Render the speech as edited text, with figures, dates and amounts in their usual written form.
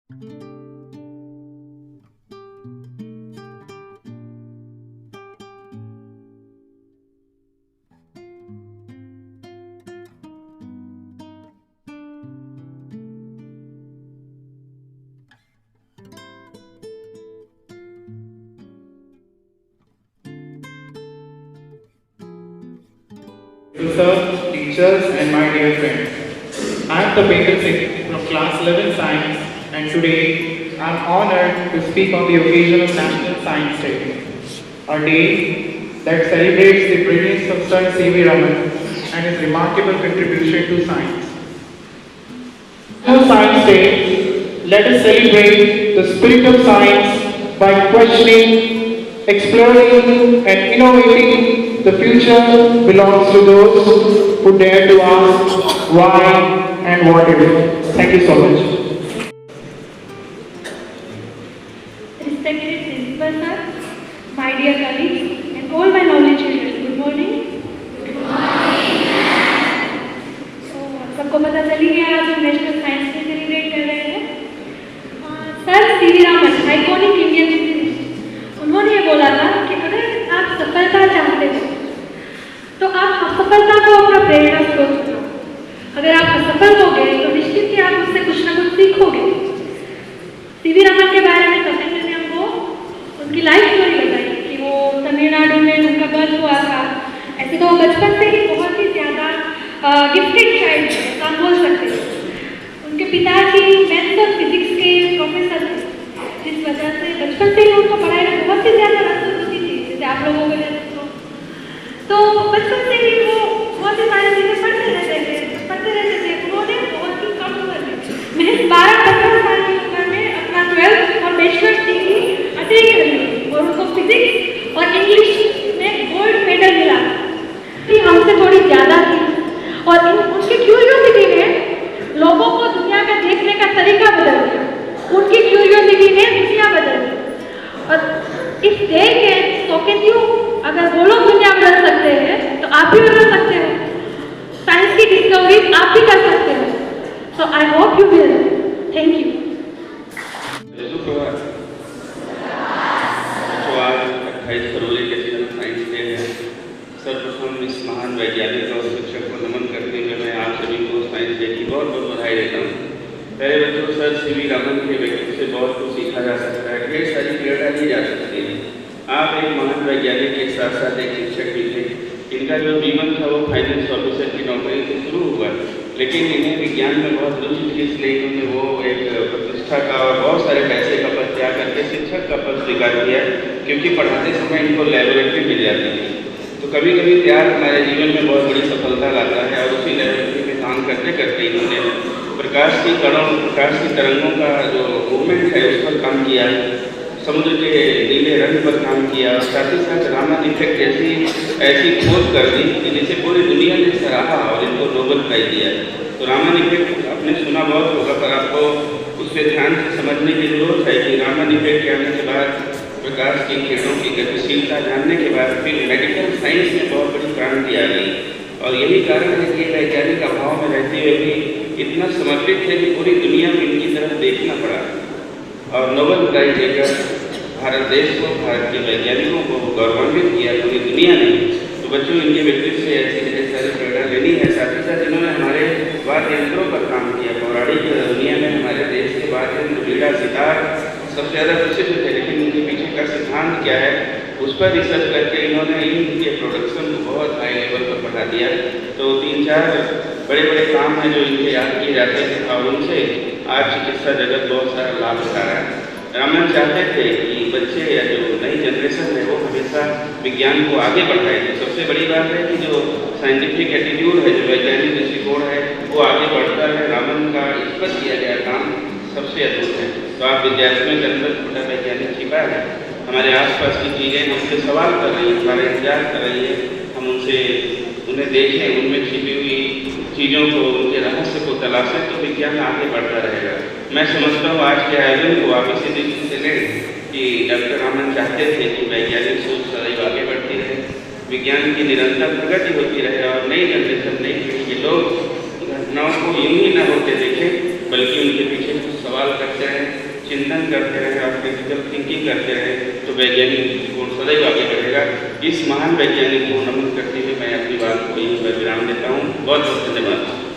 Sir, teachers, and my dear friends. I am Tapendra Singh from Class 11 Science, and today I am honored to speak on the occasion of National Science Day, a day that celebrates the brilliance of Sir C.V. Raman and his remarkable contribution to science. On Science Day, let us celebrate the spirit of science by questioning, exploring, and innovating. The future belongs to those who dare to ask why and what if. Thank you so much. Respected Principal Sir, my dear colleagues, and all my knowledge children, good morning. Good morning. So, सबको पता चल ही गया आज हम national science day celebrate कर रहे हैं। Sir CV Raman, iconic Indian physicist, उन्होंने ये बोला था कि अगर आप सफलता चाहते हो तो आप असफलता को अपना प्रेरणा स्रोत बनाओ। अगर आप असफल हो गए तो निश्चित ही आप उससे कुछ ना कुछ सीखोगे। सीवी रामन के बारे में तपेंद्र ने हमको उनकी लाइफ स्टोरी बताई कि वो तमिलनाडु में उनका बर्थ हुआ था। ऐसे तो वो बचपन से ही बहुत ही ज़्यादा गिफ्टेड चाइल्ड है, आप बोल सकते हैं। उनके पिताजी मैथ्स और फिजिक्स के प्रोफेसर थे, जिस वजह से बचपन से ही उनको पढ़ाई में बहुत ही ज़्यादा रस होती थी, जैसे आप लोगों को तो बचपन से ही वो बहुत ही सारी चीज़ें पढ़ते रहते थे। उन्होंने बहुत ही कम उम्र में महज 12-15 साल की उम्र में अपना 12th और बैचलर्स डिग्री अटेन कर ली और उनको फिजिक्स और इंग्लिश में गोल्ड मेडल मिला। ये हमसे थोड़ी ज़्यादा थी और उनकी क्यूरियोसिटी ने लोगों को दुनिया का देखने का तरीका बदल दिया। उनकी क्यूरियोसिटी ने दुनिया बदल दी और इस डे के टोकन यू अगर वो लोग दुनिया बदल सकते हैं तो आप भी बदल सकते हो। साइंस की डिस्कवरीज आप भी कर सकते हो। So I hope you will. Thank you. तो आज 28 फरवरी के दिन साइंस डे है। सर्वप्रथम इस महान वैज्ञानिक और शिक्षक को नमन करते हुए मैं आप सभी को साइंस डे की बहुत बहुत बधाई देता हूँ। पहले बच्चों सर सीवी रामन के व्यक्तित्व से बहुत कुछ सीखा जा सकता है, ढेर सारी प्रेरणा ली जा सकती है। आप एक महान वैज्ञानिक के साथ साथ एक शिक्षक भी थे। इनका जो जीवन था वो फाइनेंस ऑफिसर की नौकरी से शुरू हुआ, लेकिन इन्हें विज्ञान में बहुत रुचि थी, इसलिए इन्होंने वो एक प्रतिष्ठा का और बहुत सारे पैसे का पद त्याग करके शिक्षक का पद स्वीकार किया, क्योंकि पढ़ाते समय इनको लैबोरेटरी मिल जाती थी। तो कभी कभी त्याग हमारे जीवन में बहुत बड़ी सफलता लाता है और उसी लैबोरेटरी में काम करते करते इन्होंने प्रकाश की कणों, प्रकाश की तरंगों का जो मूवमेंट है उस पर काम किया, समुद्र के नीले रंग पर काम किया और साथ ही साथ रामन इफेक्ट ऐसी खोज कर दी कि जिसे पूरी दुनिया ने सराहा और इनको नोबेल प्राइज दिया। तो रामन इफेक्ट आपने सुना बहुत होगा, पर आपको उससे ध्यान से समझने की जरूरत है कि रामन इफेक्ट के आने के बाद, प्रकाश की किरणों की गतिशीलता जानने के बाद फिर मेडिकल साइंस में बहुत बड़ी क्रांति आ गई। और यही कारण है कि वैज्ञानिक अभाव में रहते हुए भी इतना समर्पित थे कि पूरी दुनिया में इनकी तरफ देखना पड़ा और नोबेल प्राइज देकर भारत देश को, भारत के वैज्ञानिकों को गौरवान्वित किया पूरी दुनिया ने। तो बच्चों, इनके व्यक्तित्व से ऐसी ढेर सारी प्रेरणा लेनी है। साथ ही साथ इन्होंने हमारे वाद्य यंत्रों पर काम किया। पौराणिक दुनिया में हमारे देश के वाद्य यंत्र बीड़ा, सितार सबसे ज़्यादा प्रसिद्ध थे, लेकिन इनके पीछे का सिद्धांत क्या है उस पर रिसर्च करके इन्होंने इनके प्रोडक्शन को बहुत हाई लेवल पर बढ़ा दिया। तो 3-4 बड़े बड़े काम हैं जो इनके याद किए जाते हैं और उनसे आज चिकित्सा जगत बहुत सारा लाभ उठा रहा है। रामन चाहते थे कि बच्चे या जो नई जनरेशन है वो हमेशा विज्ञान को आगे बढ़ाए। तो सबसे बड़ी बात है कि जो साइंटिफिक एटीट्यूड है, जो वैज्ञानिक दृष्टिकोण है, वो आगे बढ़ता है। रामन का इस पर किया गया काम सबसे अद्भुत है। तो आप विद्यार्थियों के अंदर छोटा वैज्ञानिक छिपा है, हमारे आसपास की चीज़ें हमसे सवाल कर रही हैं, हमारा इंतजार कर रही है, हम उन्हें देखें, उनमें छिपी हुई चीज़ों को, उनके रहस्य को तलाशें, तो विज्ञान आगे बढ़ता रहेगा। मैं समझता हूँ आज के आयोजन को आप इसी दिन से लें कि डॉक्टर रामन चाहते थे कि वैज्ञानिक सोच सदैव आगे बढ़ती रहे, विज्ञान की निरंतर प्रगति होती रहे और नई जनरेशन, नई पीढ़ी के लोग घटनाओं को यूं ही न होते देखें बल्कि उनके पीछे कुछ सवाल करते रहें, चिंतन करते रहें और क्रिटिकल थिंकिंग करते रहें तो वैज्ञानिक दृष्टिकोण सदैव आगे बढ़ेगा। इस महान वैज्ञानिक को नमन करते हुए मैं अपनी बात को यहीं पर विराम देता हूँ। बहुत बहुत धन्यवाद।